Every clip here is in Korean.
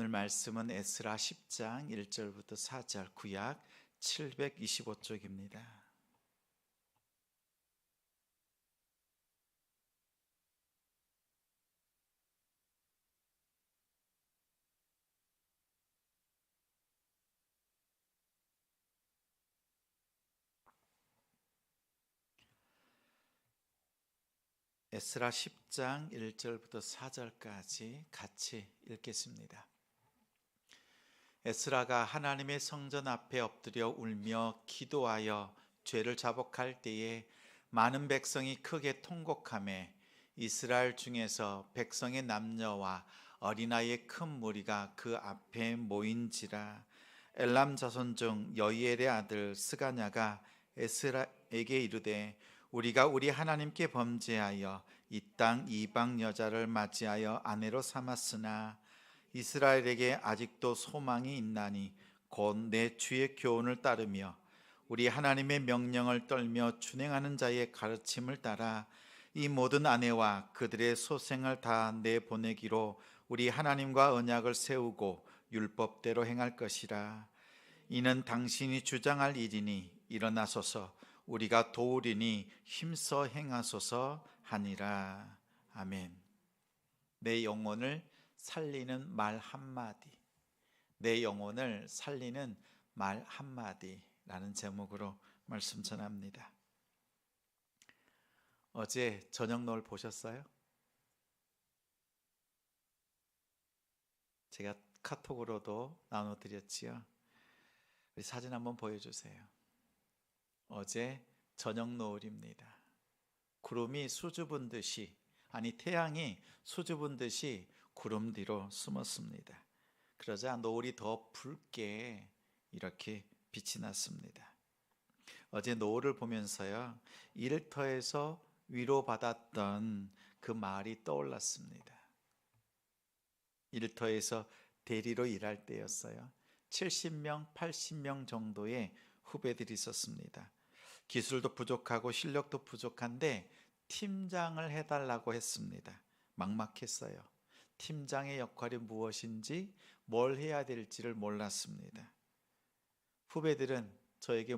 오늘 말씀은 에스라 10장 1절부터 4절 구약 725쪽입니다. 에스라 10장 1절부터 4절까지 같이 읽겠습니다. 에스라가 하나님의 성전 앞에 엎드려 울며 기도하여 죄를 자복할 때에 많은 백성이 크게 통곡하며 이스라엘 중에서 백성의 남녀와 어린아이의 큰 무리가 그 앞에 모인지라. 엘람 자손 중 여이엘의 아들 스가냐가 에스라에게 이르되 우리가 우리 하나님께 범죄하여 이 땅 이방 여자를 맞이하여 아내로 삼았으나 이스라엘에게 아직도 소망이 있나니 곧 내 주의 교훈을 따르며 우리 하나님의 명령을 떨며 준행하는 자의 가르침을 따라 이 모든 아내와 그들의 소생을 다 내보내기로 우리 하나님과 언약을 세우고 율법대로 행할 것이라. 이는 당신이 주장할 일이니 일어나소서 우리가 도우리니 힘써 행하소서 하니라. 아멘. 내 영혼을 살리는 말 한마디, 내 영혼을 살리는 말 한마디라는 제목으로 말씀 전합니다. 어제 저녁 노을 보셨어요? 제가 카톡으로도 나눠드렸지요. 우리 사진 한번 보여주세요. 어제 저녁 노을입니다. 구름이 수줍은 듯이, 아니 태양이 수줍은 듯이 구름 뒤로 숨었습니다. 그러자 노을이 더 붉게 이렇게 빛이 났습니다. 어제 노을을 보면서요, 일터에서 위로받았던 그 말이 떠올랐습니다. 일터에서 대리로 일할 때였어요. 70명, 80명 정도의 후배들이 있었습니다. 기술도 부족하고 실력도 부족한데 팀장을 해달라고 했습니다. 막막했어요. 팀장의 역할이 무엇인지 뭘 해야 될지를 몰랐습니다. 후배들은 저에게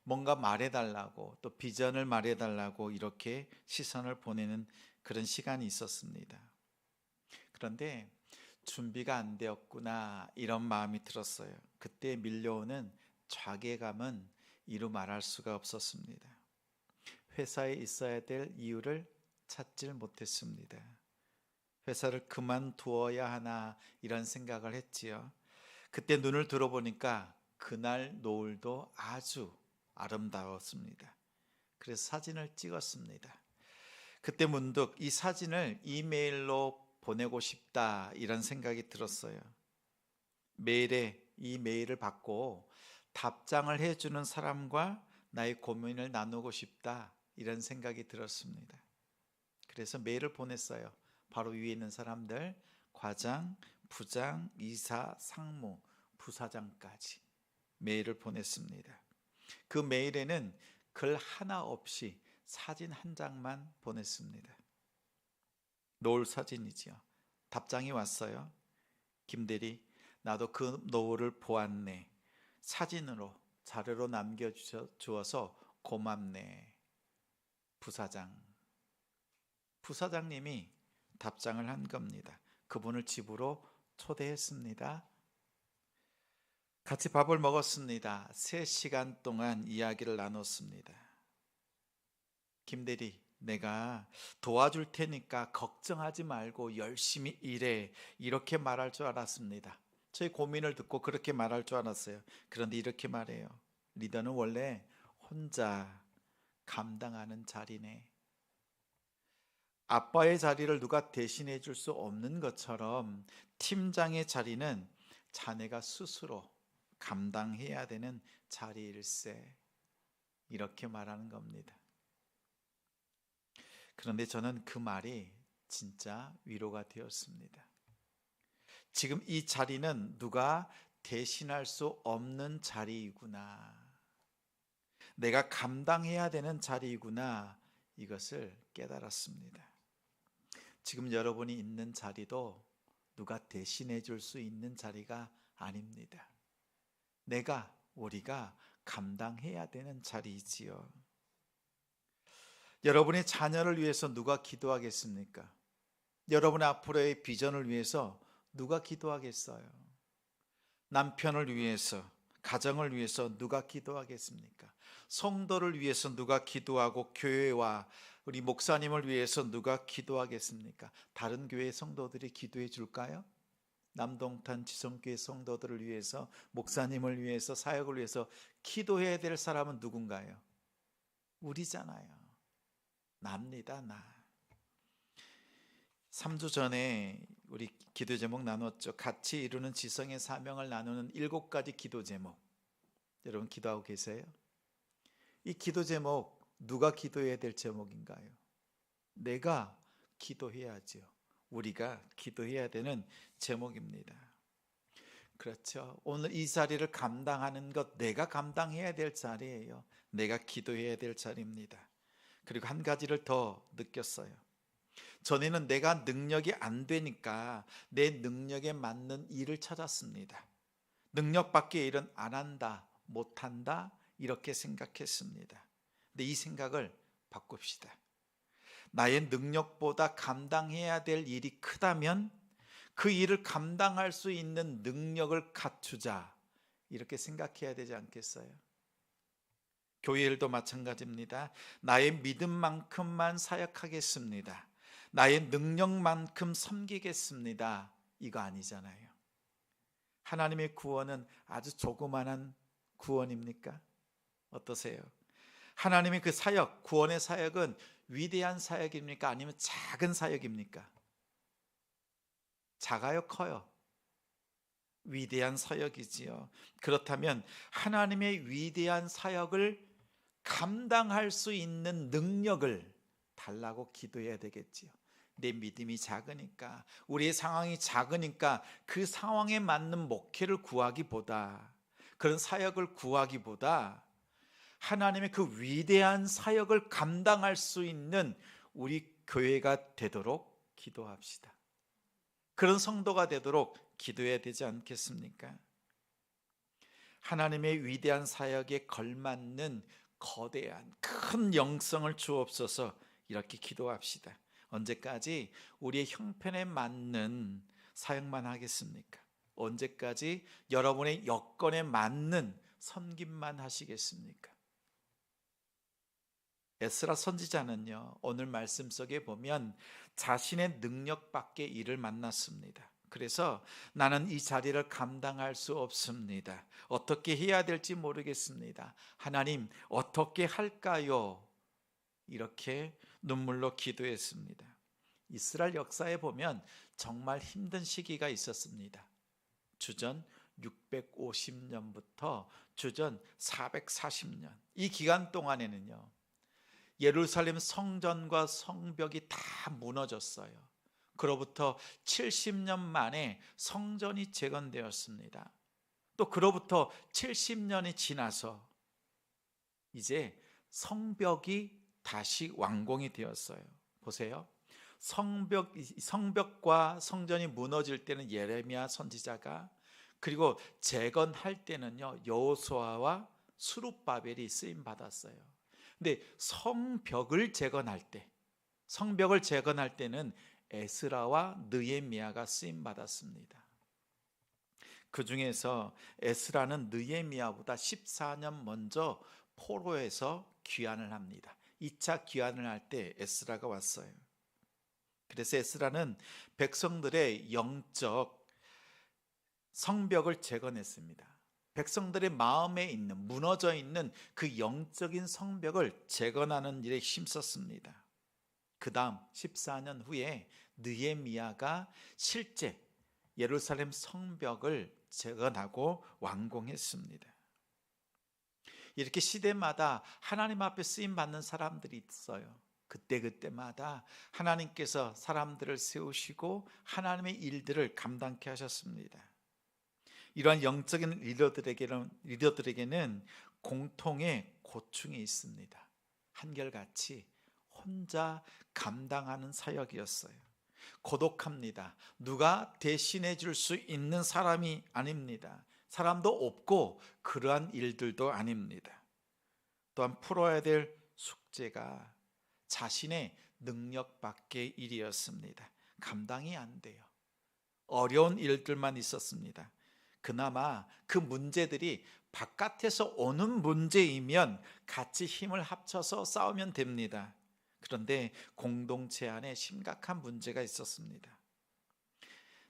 뭔가 말해달라고, 또 비전을 말해달라고 이렇게 시선을 보내는 그런 시간이 있었습니다. 그런데 준비가 안 되었구나 이런 마음이 들었어요. 그때 밀려오는 자괴감은 이루 말할 수가 없었습니다. 회사에 있어야 될 이유를 찾질 못했습니다. 회사를 그만두어야 하나 이런 생각을 했지요. 그때 눈을 들어보니까 그날 노을도 아주 아름다웠습니다. 그래서 사진을 찍었습니다. 그때 문득 이 사진을 이메일로 보내고 싶다 이런 생각이 들었어요. 이 메일을 받고 답장을 해주는 사람과 나의 고민을 나누고 싶다 이런 생각이 들었습니다. 그래서 메일을 보냈어요. 바로 위에 있는 사람들, 과장, 부장, 이사, 상무, 부사장까지 메일을 보냈습니다. 그 메일에는 글 하나 없이 사진 한 장만 보냈습니다. 노을 사진이지요. 답장이 왔어요. 김대리, 나도 그 노을을 보았네. 사진으로 자료로 남겨주어서 고맙네. 부사장님이 답장을 한 겁니다. 그분을 집으로 초대했습니다. 같이 밥을 먹었습니다. 3시간 동안 이야기를 나눴습니다. 김대리, 내가 도와줄 테니까 걱정하지 말고 열심히 일해 이렇게 말할 줄 알았습니다. 저의 고민을 듣고 그렇게 말할 줄 알았어요. 그런데 이렇게 말해요. 리더는 원래 혼자 감당하는 자리네. 아빠의 자리를 누가 대신해 줄 수 없는 것처럼 팀장의 자리는 자네가 스스로 감당해야 되는 자리일세. 이렇게 말하는 겁니다. 그런데 저는 그 말이 진짜 위로가 되었습니다. 지금 이 자리는 누가 대신할 수 없는 자리이구나. 내가 감당해야 되는 자리이구나. 이것을 깨달았습니다. 지금 여러분이 있는 자리도 누가 대신해 줄 수 있는 자리가 아닙니다. 우리가 감당해야 되는 자리이지요. 여러분의 자녀를 위해서 누가 기도하겠습니까? 여러분의 앞으로의 비전을 위해서 누가 기도하겠어요? 남편을 위해서, 가정을 위해서 누가 기도하겠습니까? 성도를 위해서 누가 기도하고 교회와 우리 목사님을 위해서 누가 기도하겠습니까? 다른 교회 성도들이 기도해 줄까요? 남동탄 지성교회 성도들을 위해서, 목사님을 위해서, 사역을 위해서 기도해야 될 사람은 누군가요? 우리잖아요. 납니다, 나. 3주 전에 우리 기도 제목 나눴죠. 같이 이루는 지성의 사명을 나누는 7가지 기도 제목. 여러분 기도하고 계세요? 이 기도 제목 누가 기도해야 될 제목인가요? 내가 기도해야죠. 우리가 기도해야 되는 제목입니다. 그렇죠. 오늘 이 자리를 감당하는 것 내가 감당해야 될 자리예요. 내가 기도해야 될 자리입니다. 그리고 한 가지를 더 느꼈어요. 전에는 내가 능력이 안 되니까 내 능력에 맞는 일을 찾았습니다. 능력 밖의 일은 안 한다, 못 한다 이렇게 생각했습니다. 근데 이 생각을 바꿉시다. 나의 능력보다 감당해야 될 일이 크다면 그 일을 감당할 수 있는 능력을 갖추자 이렇게 생각해야 되지 않겠어요? 교회 일도 마찬가지입니다. 나의 믿음만큼만 사역하겠습니다. 나의 능력만큼 섬기겠습니다. 이거 아니잖아요. 하나님의 구원은 아주 조그만한 구원입니까? 어떠세요? 하나님의 그 사역, 구원의 사역은 위대한 사역입니까? 아니면 작은 사역입니까? 작아요, 커요? 위대한 사역이지요. 그렇다면 하나님의 위대한 사역을 감당할 수 있는 능력을 달라고 기도해야 되겠지요. 내 믿음이 작으니까, 우리의 상황이 작으니까 그 상황에 맞는 목회를 구하기보다, 그런 사역을 구하기보다 하나님의 그 위대한 사역을 감당할 수 있는 우리 교회가 되도록 기도합시다. 그런 성도가 되도록 기도해야 되지 않겠습니까? 하나님의 위대한 사역에 걸맞는 거대한 큰 영성을 주옵소서. 이렇게 기도합시다. 언제까지 우리의 형편에 맞는 사역만 하겠습니까? 언제까지 여러분의 여건에 맞는 섬김만 하시겠습니까? 에스라 선지자는요, 오늘 말씀 속에 보면 자신의 능력 밖의 일을 만났습니다. 그래서 나는 이 자리를 감당할 수 없습니다. 어떻게 해야 될지 모르겠습니다. 하나님, 어떻게 할까요? 이렇게 눈물로 기도했습니다. 이스라엘 역사에 보면 정말 힘든 시기가 있었습니다. 주전 650년부터 주전 440년. 이 기간 동안에는요, 예루살렘 성전과 성벽이 다 무너졌어요. 그로부터 70년 만에 성전이 재건되었습니다. 또 그로부터 70년이 지나서 이제 성벽이 다시 완공이 되었어요. 보세요. 성벽과 성전이 무너질 때는 예레미야 선지자가, 그리고 재건할 때는요 여호수아와 스룹바벨이 쓰임 받았어요. 근데 성벽을 재건할 때는 에스라와 느헤미야가 쓰임 받았습니다. 그 중에서 에스라는 느헤미야보다 14년 먼저 포로에서 귀환을 합니다. 2차 귀환을 할 때 에스라가 왔어요. 그래서 에스라는 백성들의 영적 성벽을 재건했습니다. 백성들의 마음에 있는, 무너져 있는 그 영적인 성벽을 재건하는 일에 힘썼습니다. 그 다음 14년 후에 느헤미야가 실제 예루살렘 성벽을 재건하고 완공했습니다. 이렇게 시대마다 하나님 앞에 쓰임받는 사람들이 있어요. 그때마다 하나님께서 사람들을 세우시고 하나님의 일들을 감당케 하셨습니다. 이러한 영적인 리더들에게는 공통의 고충이 있습니다. 한결같이 혼자 감당하는 사역이었어요. 고독합니다. 누가 대신해 줄 수 있는 사람이 아닙니다. 사람도 없고 그러한 일들도 아닙니다. 또한 풀어야 될 숙제가 자신의 능력 밖의 일이었습니다. 감당이 안 돼요. 어려운 일들만 있었습니다. 그나마 그 문제들이 바깥에서 오는 문제이면 같이 힘을 합쳐서 싸우면 됩니다. 그런데 공동체 안에 심각한 문제가 있었습니다.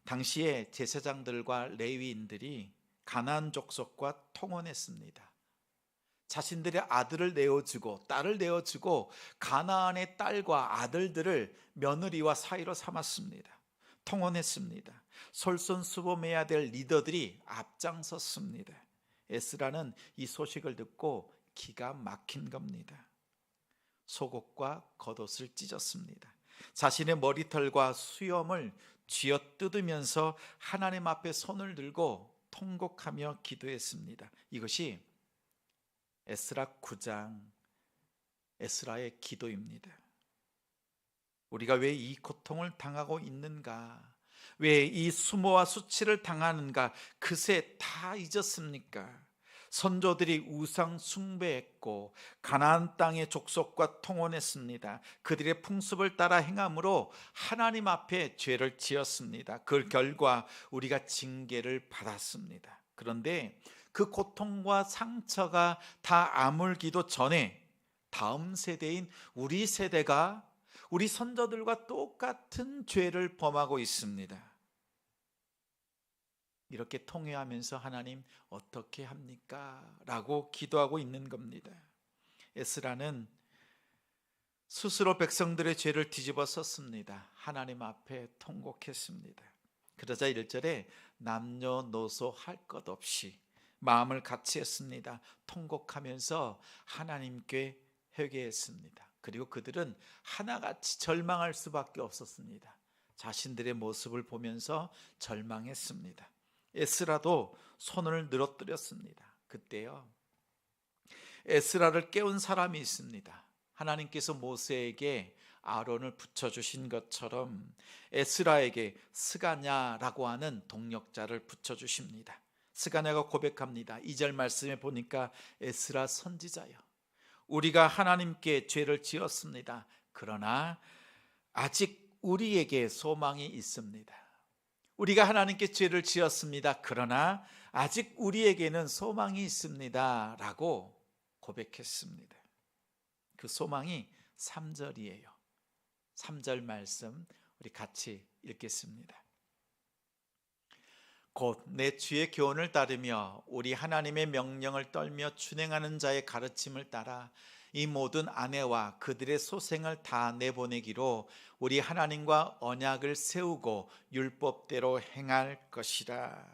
당시에 제사장들과 레위인들이 가나안 족속과 통혼했습니다. 자신들의 아들을 내어주고 딸을 내어주고 가나안의 딸과 아들들을 며느리와 사이로 삼았습니다. 통혼했습니다. 솔선수범해야 될 리더들이 앞장섰습니다. 에스라는 이 소식을 듣고 기가 막힌 겁니다. 속옷과 겉옷을 찢었습니다. 자신의 머리털과 수염을 쥐어뜯으면서 하나님 앞에 손을 들고 통곡하며 기도했습니다. 이것이 에스라 9장 에스라의 기도입니다. 우리가 왜 이 고통을 당하고 있는가? 왜 이 수모와 수치를 당하는가? 그새 다 잊었습니까? 선조들이 우상 숭배했고 가나안 땅의 족속과 통혼했습니다. 그들의 풍습을 따라 행함으로 하나님 앞에 죄를 지었습니다. 그 결과 우리가 징계를 받았습니다. 그런데 그 고통과 상처가 다 아물기도 전에 다음 세대인 우리 세대가 우리 선조들과 똑같은 죄를 범하고 있습니다. 이렇게 통회하면서 하나님 어떻게 합니까? 라고 기도하고 있는 겁니다. 에스라는 스스로 백성들의 죄를 뒤집어 썼습니다. 하나님 앞에 통곡했습니다. 그러자 1절에 남녀노소 할 것 없이 마음을 같이 했습니다. 통곡하면서 하나님께 회개했습니다. 그리고 그들은 하나같이 절망할 수밖에 없었습니다. 자신들의 모습을 보면서 절망했습니다. 에스라도 손을 늘어뜨렸습니다. 그때요, 에스라를 깨운 사람이 있습니다. 하나님께서 모세에게 아론을 붙여주신 것처럼 에스라에게 스가냐라고 하는 동력자를 붙여주십니다. 스가냐가 고백합니다. 2절 말씀에 보니까 에스라 선지자여, 우리가 하나님께 죄를 지었습니다. 그러나 아직 우리에게 소망이 있습니다. 우리가 하나님께 죄를 지었습니다. 그러나 아직 우리에게는 소망이 있습니다. 라고 고백했습니다. 그 소망이 3절이에요. 3절 말씀 우리 같이 읽겠습니다. 곧 내 주의 교훈을 따르며 우리 하나님의 명령을 떨며 준행하는 자의 가르침을 따라 이 모든 아내와 그들의 소생을 다 내보내기로 우리 하나님과 언약을 세우고 율법대로 행할 것이라.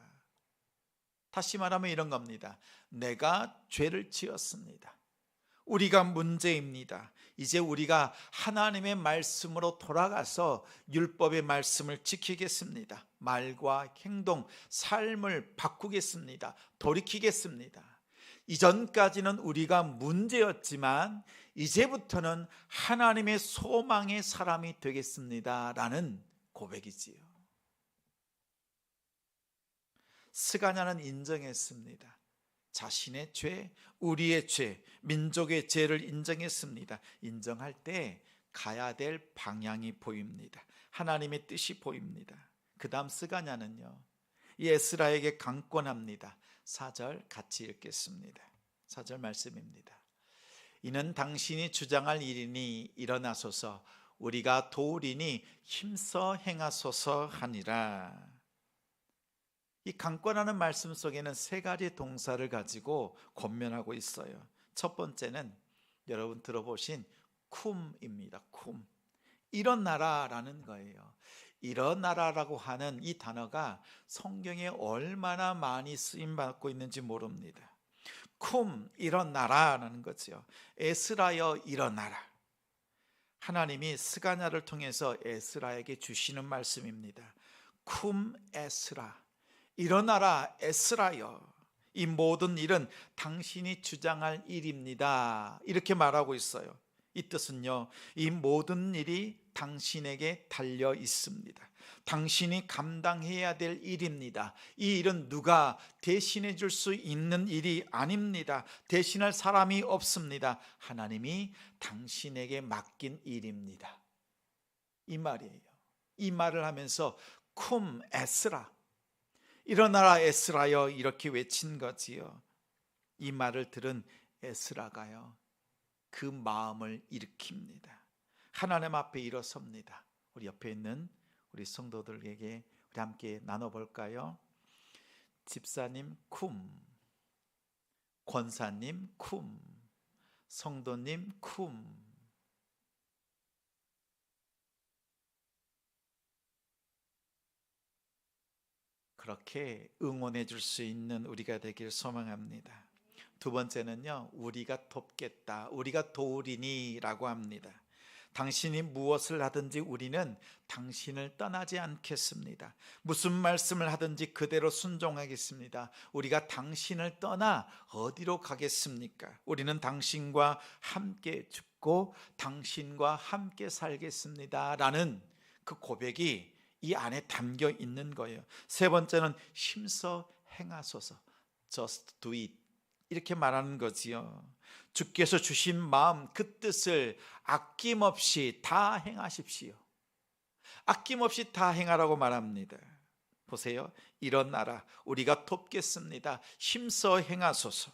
다시 말하면 이런 겁니다. 내가 죄를 지었습니다. 우리가 문제입니다. 이제 우리가 하나님의 말씀으로 돌아가서 율법의 말씀을 지키겠습니다. 말과 행동, 삶을 바꾸겠습니다. 돌이키겠습니다. 이전까지는 우리가 문제였지만 이제부터는 하나님의 소망의 사람이 되겠습니다. 라는 고백이지요. 스가냐는 인정했습니다. 자신의 죄, 우리의 죄, 민족의 죄를 인정했습니다. 인정할 때 가야 될 방향이 보입니다. 하나님의 뜻이 보입니다. 그 다음 스가냐는요, 이 에스라에게 강권합니다. 4절 같이 읽겠습니다. 4절 말씀입니다. 이는 당신이 주장할 일이니 일어나소서, 우리가 도우리니 힘써 행하소서 하니라. 이 강권하는 말씀 속에는 세 가지 동사를 가지고 권면하고 있어요. 첫 번째는 여러분 들어보신 쿰입니다. 쿰. 일어나라라는 거예요. 일어나라라고 하는 이 단어가 성경에 얼마나 많이 쓰임받고 있는지 모릅니다. 쿰, 일어나라라는 거죠. 에스라여 일어나라. 하나님이 스가냐를 통해서 에스라에게 주시는 말씀입니다. 쿰 에스라, 일어나라 에스라여, 이 모든 일은 당신이 주장할 일입니다. 이렇게 말하고 있어요. 이 뜻은요, 이 모든 일이 당신에게 달려 있습니다. 당신이 감당해야 될 일입니다. 이 일은 누가 대신해 줄 수 있는 일이 아닙니다. 대신할 사람이 없습니다. 하나님이 당신에게 맡긴 일입니다. 이 말이에요. 이 말을 하면서 쿰 에스라, 일어나라 에스라여, 이렇게 외친 거지요. 이 말을 들은 에스라가요, 그 마음을 일으킵니다. 하나님 앞에 일어섭니다. 우리 옆에 있는 우리 성도들에게 우리 함께 나눠볼까요? 집사님 쿰, 권사님 쿰, 성도님 쿰. 그렇게 응원해 줄 수 있는 우리가 되길 소망합니다. 두 번째는요, 우리가 돕겠다, 우리가 도우리니 라고 합니다. 당신이 무엇을 하든지 우리는 당신을 떠나지 않겠습니다. 무슨 말씀을 하든지 그대로 순종하겠습니다. 우리가 당신을 떠나 어디로 가겠습니까? 우리는 당신과 함께 죽고 당신과 함께 살겠습니다 라는 그 고백이 이 안에 담겨 있는 거예요. 세 번째는 힘써 행하소서, just do it, 이렇게 말하는 거지요. 주께서 주신 마음, 그 뜻을 아낌없이 다 행하십시오. 아낌없이 다 행하라고 말합니다. 보세요, 일어나라, 우리가 돕겠습니다, 힘써 행하소서.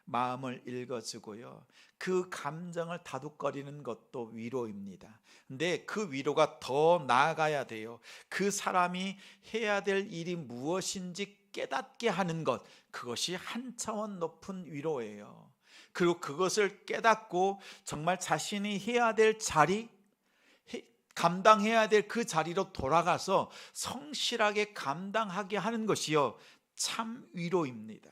마음을 읽어주고요, 그 감정을 다독거리는 것도 위로입니다. 근데 그 위로가 더 나아가야 돼요. 그 사람이 해야 될 일이 무엇인지 깨닫게 하는 것, 그것이 한 차원 높은 위로예요. 그리고 그것을 깨닫고 정말 자신이 해야 될 자리, 감당해야 될 그 자리로 돌아가서 성실하게 감당하게 하는 것이요, 참 위로입니다.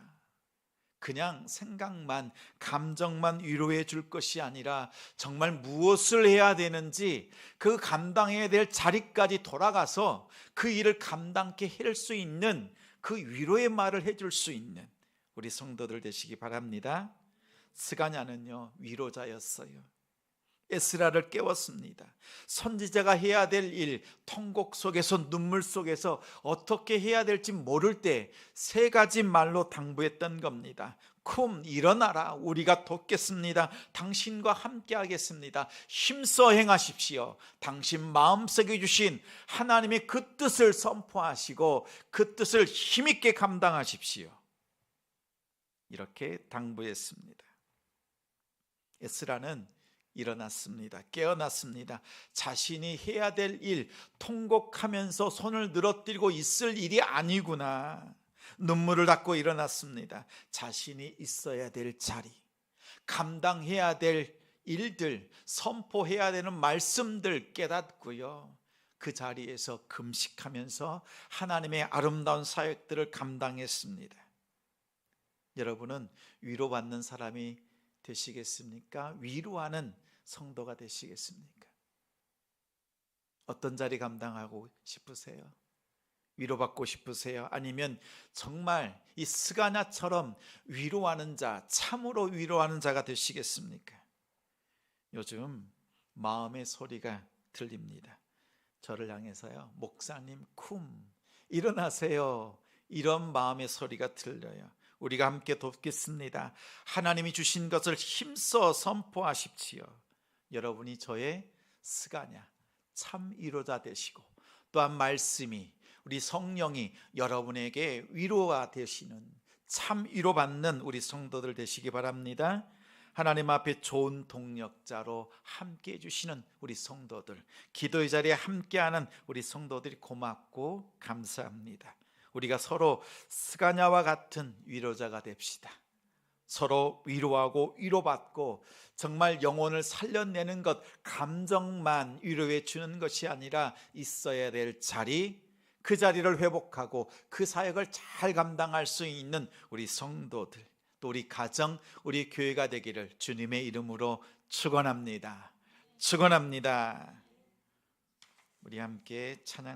그냥 생각만, 감정만 위로해 줄 것이 아니라 정말 무엇을 해야 되는지 그 감당해야 될 자리까지 돌아가서 그 일을 감당케 할 수 있는 그 위로의 말을 해줄 수 있는 우리 성도들 되시기 바랍니다. 스가냐는요, 위로자였어요. 에스라를 깨웠습니다. 선지자가 해야 될 일, 통곡 속에서, 눈물 속에서 어떻게 해야 될지 모를 때 세 가지 말로 당부했던 겁니다. 쿰, 일어나라, 우리가 돕겠습니다. 당신과 함께 하겠습니다. 힘써 행하십시오. 당신 마음속에 주신 하나님의 그 뜻을 선포하시고 그 뜻을 힘있게 감당하십시오. 이렇게 당부했습니다. 에스라는 일어났습니다. 깨어났습니다. 자신이 해야 될 일, 통곡하면서 손을 늘어뜨리고 있을 일이 아니구나. 눈물을 닦고 일어났습니다. 자신이 있어야 될 자리, 감당해야 될 일들, 선포해야 되는 말씀들 깨닫고요, 그 자리에서 금식하면서 하나님의 아름다운 사역들을 감당했습니다. 여러분은 위로받는 사람이 되시겠습니까? 위로하는 성도가 되시겠습니까? 어떤 자리 감당하고 싶으세요? 위로받고 싶으세요? 아니면 정말 이 스가냐처럼 위로하는 자, 참으로 위로하는 자가 되시겠습니까? 요즘 마음의 소리가 들립니다. 저를 향해서요, 목사님 쿰, 일어나세요, 이런 마음의 소리가 들려요. 우리가 함께 돕겠습니다. 하나님이 주신 것을 힘써 선포하십시오. 여러분이 저의 스가냐, 참 위로자 되시고, 또한 말씀이, 우리 성령이 여러분에게 위로가 되시는, 참 위로받는 우리 성도들 되시기 바랍니다. 하나님 앞에 좋은 동력자로 함께 해주시는 우리 성도들, 기도의 자리에 함께하는 우리 성도들이 고맙고 감사합니다. 우리가 서로 스가냐와 같은 위로자가 됩시다. 서로 위로하고 위로받고 정말 영혼을 살려내는 것, 감정만 위로해 주는 것이 아니라 있어야 될 자리, 그 자리를 회복하고 그 사역을 잘 감당할 수 있는 우리 성도들, 또 우리 가정, 우리 교회가 되기를 주님의 이름으로 축원합니다. 축원합니다. 우리 함께 찬양